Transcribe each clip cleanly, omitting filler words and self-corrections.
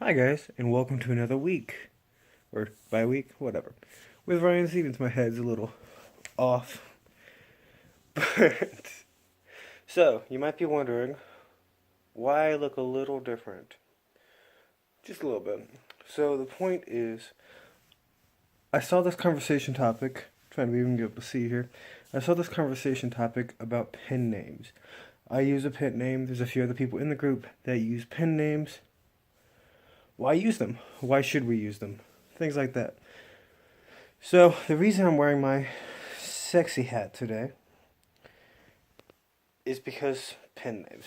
Hi guys, and welcome to another week, or by week, whatever. With Ryan Stevens, my head's a little off. But so you might be wondering why I look a little different, just a little bit. So the point is, I saw this conversation topic. Trying to even be able to see here. I saw this conversation topic about pen names. I use a pen name. There's a few other people in the group that use pen names. Why use them? Why should we use them? Things like that. So, the reason I'm wearing my sexy hat today is because pen names.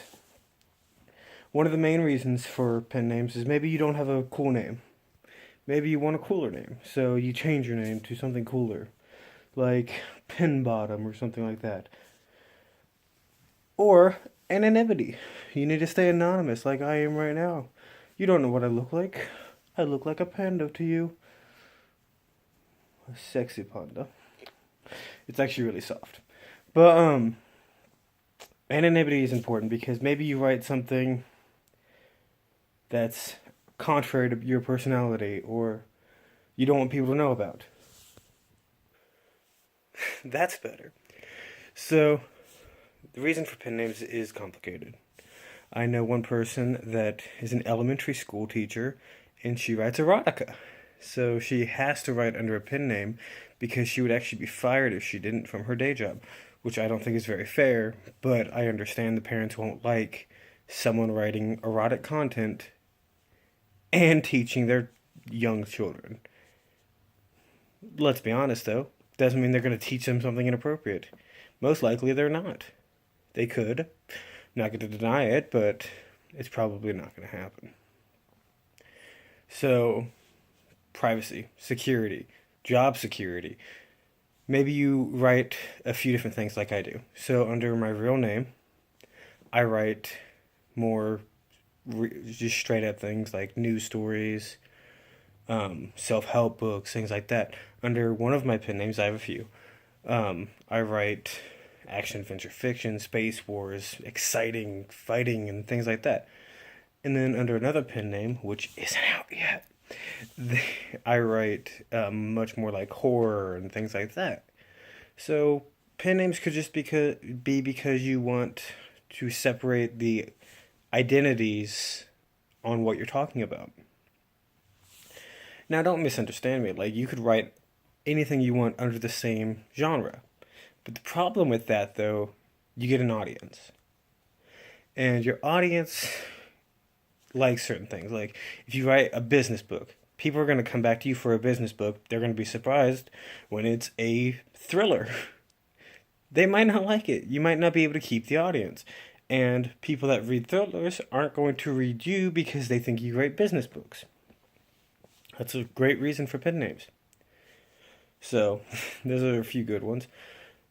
One of the main reasons for pen names is maybe you don't have a cool name. Maybe you want a cooler name, so you change your name to something cooler, like Pin Bottom or something like that. Or anonymity. You need to stay anonymous like I am right now. You don't know what I look like. I look like a panda to you. A sexy panda. It's actually really soft. But anonymity is important because maybe you write something that's contrary to your personality or you don't want people to know about. That's better. So, the reason for pen names is complicated. I know one person that is an elementary school teacher and she writes erotica. So she has to write under a pen name because she would actually be fired if she didn't from her day job, which I don't think is very fair, but I understand the parents won't like someone writing erotic content and teaching their young children. Let's be honest though, doesn't mean they're going to teach them something inappropriate. Most likely they're not. They could. I'm not going to deny it, but it's probably not going to happen. So, privacy, security, job security. Maybe you write a few different things like I do. So, under my real name, I write more just straight up things like news stories, self help books, things like that. Under one of my pen names, I have a few. I write action, adventure, fiction, space wars, exciting fighting, and things like that. And then under another pen name, which isn't out yet, I write much more like horror and things like that. So pen names could just be because you want to separate the identities on what you're talking about. Now, don't misunderstand me. Like, you could write anything you want under the same genre. But the problem with that, though, you get an audience. And your audience likes certain things. Like, if you write a business book, people are going to come back to you for a business book. They're going to be surprised when it's a thriller. They might not like it. You might not be able to keep the audience. And people that read thrillers aren't going to read you because they think you write business books. That's a great reason for pen names. So, those are a few good ones.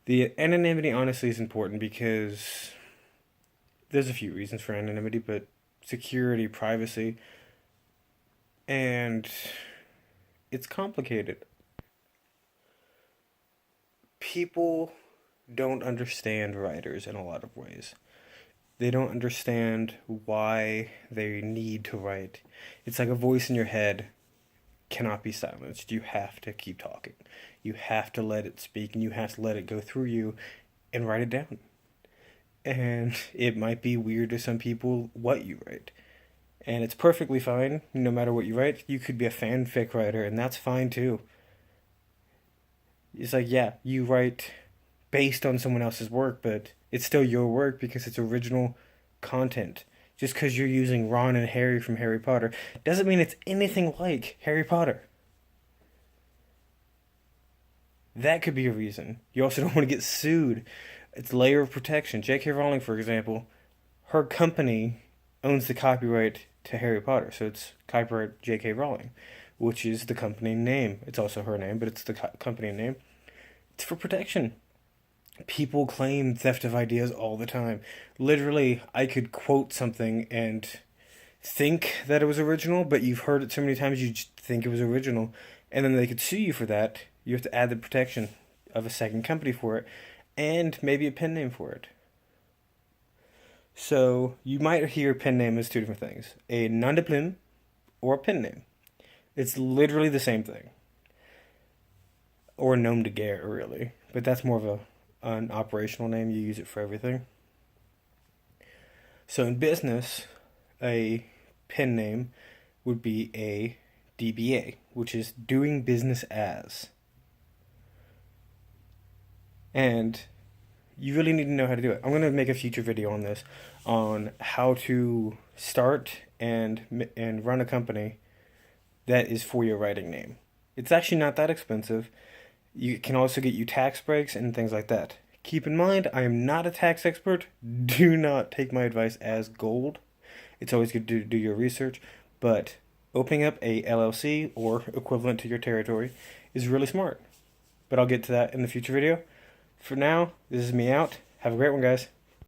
The anonymity honestly is important because there's a few reasons for anonymity, but security, privacy, and it's complicated. People don't understand writers in a lot of ways. They don't understand why they need to write. It's like a voice in your head cannot be silenced. You have to keep talking. You have to let it speak and you have to let it go through you and write it down. And it might be weird to some people what you write. And it's perfectly fine no matter what you write. You could be a fanfic writer and that's fine too. It's like, yeah, you write based on someone else's work, but it's still your work because it's original content. Just because you're using Ron and Harry from Harry Potter doesn't mean it's anything like Harry Potter. That could be a reason. You also don't want to get sued. It's layer of protection. J.K. Rowling, for example, her company owns the copyright to Harry Potter, so it's copyright J.K. Rowling, which is the company name. It's also her name, but it's the company name. It's for protection. People claim theft of ideas all the time. Literally, I could quote something and think that it was original, but you've heard it so many times you just think it was original, and then they could sue you for that. You have to add the protection of a second company for it, and maybe a pen name for it. So you might hear pen name as two different things: a nom de plume or a pen name. It's literally the same thing. Or nom de guerre, really. But that's more of an operational name. You use it for everything. So in business, a pen name would be a DBA, which is doing business as. And you really need to know how to do it. I'm going to make a future video on this, on how to start and run a company that is for your writing name. It's actually not that expensive. You can also get you tax breaks and things like that. Keep in mind, I am not a tax expert. Do not take my advice as gold. It's always good to do your research, but opening up a LLC or equivalent to your territory is really smart. But I'll get to that in the future video. For now, this is me out. Have a great one, guys.